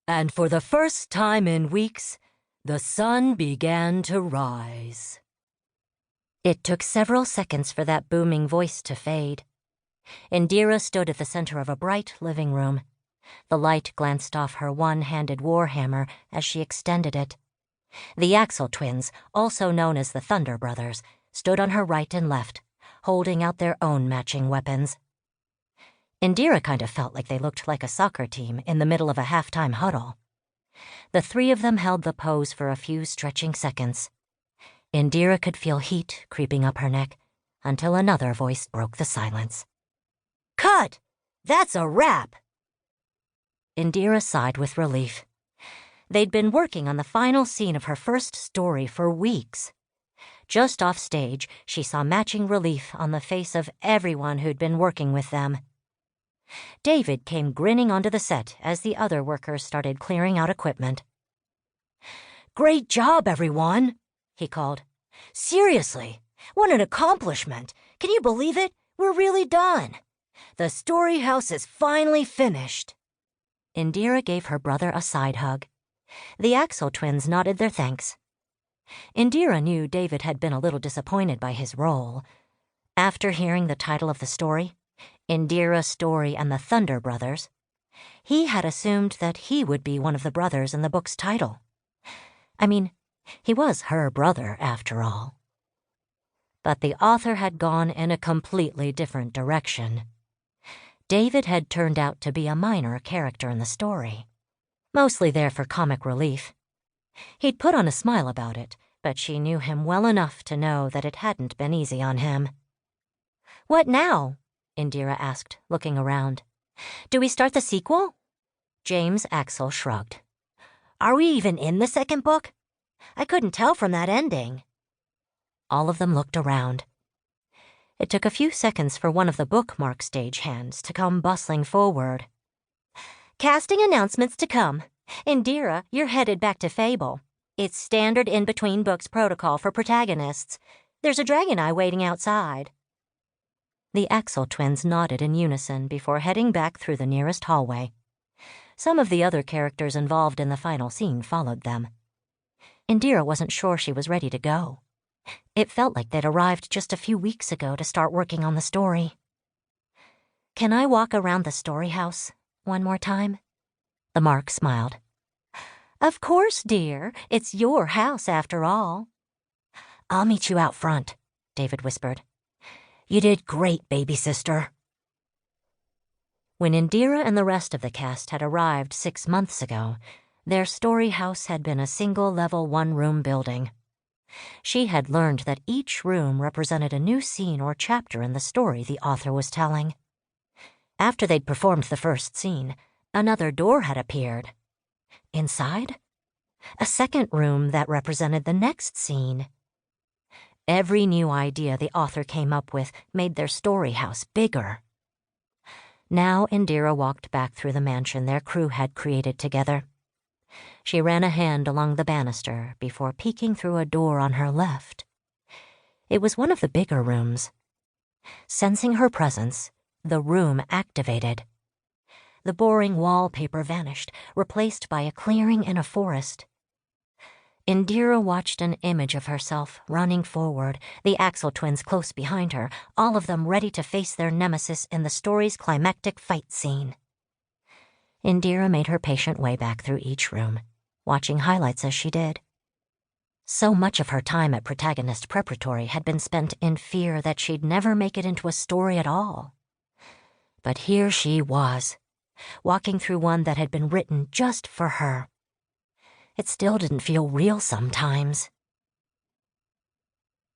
And for the first time in weeks, the sun began to rise. It took several seconds for that booming voice to fade. Indira stood at the center of a bright living room. The light glanced off her one-handed warhammer as she extended it. The Axel twins, also known as the Thunder Brothers, stood on her right and left, holding out their own matching weapons. Indira kind of felt like they looked like a soccer team in the middle of a halftime huddle. The three of them held the pose for a few stretching seconds. Indira could feel heat creeping up her neck until another voice broke the silence. "Cut! That's a wrap!" Indira sighed with relief. They'd been working on the final scene of her first story for weeks. Just off stage, she saw matching relief on the face of everyone who'd been working with them. David came grinning onto the set as the other workers started clearing out equipment. "Great job, everyone," he called. "Seriously, what an accomplishment. Can you believe it? We're really done. The story house is finally finished." Indira gave her brother a side hug. The Axel twins nodded their thanks. Indira knew David had been a little disappointed by his role. After hearing the title of the story, Indira's Story and the Thunder Brothers, he had assumed that he would be one of the brothers in the book's title. I mean, he was her brother, after all. But the author had gone in a completely different direction. David had turned out to be a minor character in the story, mostly there for comic relief. He'd put on a smile about it, but she knew him well enough to know that it hadn't been easy on him. "What now?" Indira asked, looking around. "Do we start the sequel?" James Axel shrugged. "Are we even in the second book? I couldn't tell from that ending." All of them looked around. It took a few seconds for one of the bookmark stagehands to come bustling forward. "Casting announcements to come. Indira, you're headed back to Fable. It's standard in-between books protocol for protagonists. There's a dragon eye waiting outside." The Axel twins nodded in unison before heading back through the nearest hallway. Some of the other characters involved in the final scene followed them. Indira wasn't sure she was ready to go. It felt like they'd arrived just a few weeks ago to start working on the story. "Can I walk around the story house one more time?" The Mark smiled. "Of course, dear. It's your house, after all." "I'll meet you out front," David whispered. "You did great, baby sister." When Indira and the rest of the cast had arrived 6 months ago, their story house had been a single-level one-room building. She had learned that each room represented a new scene or chapter in the story the author was telling. After they'd performed the first scene, another door had appeared. Inside, a second room that represented the next scene. Every new idea the author came up with made their story house bigger. Now Indira walked back through the mansion their crew had created together. She ran a hand along the banister before peeking through a door on her left. It was one of the bigger rooms. Sensing her presence, the room activated. The boring wallpaper vanished, replaced by a clearing in a forest. Indira watched an image of herself running forward, the Axel twins close behind her, all of them ready to face their nemesis in the story's climactic fight scene. Indira made her patient way back through each room, watching highlights as she did. So much of her time at Protagonist Preparatory had been spent in fear that she'd never make it into a story at all. But here she was, walking through one that had been written just for her. It still didn't feel real sometimes.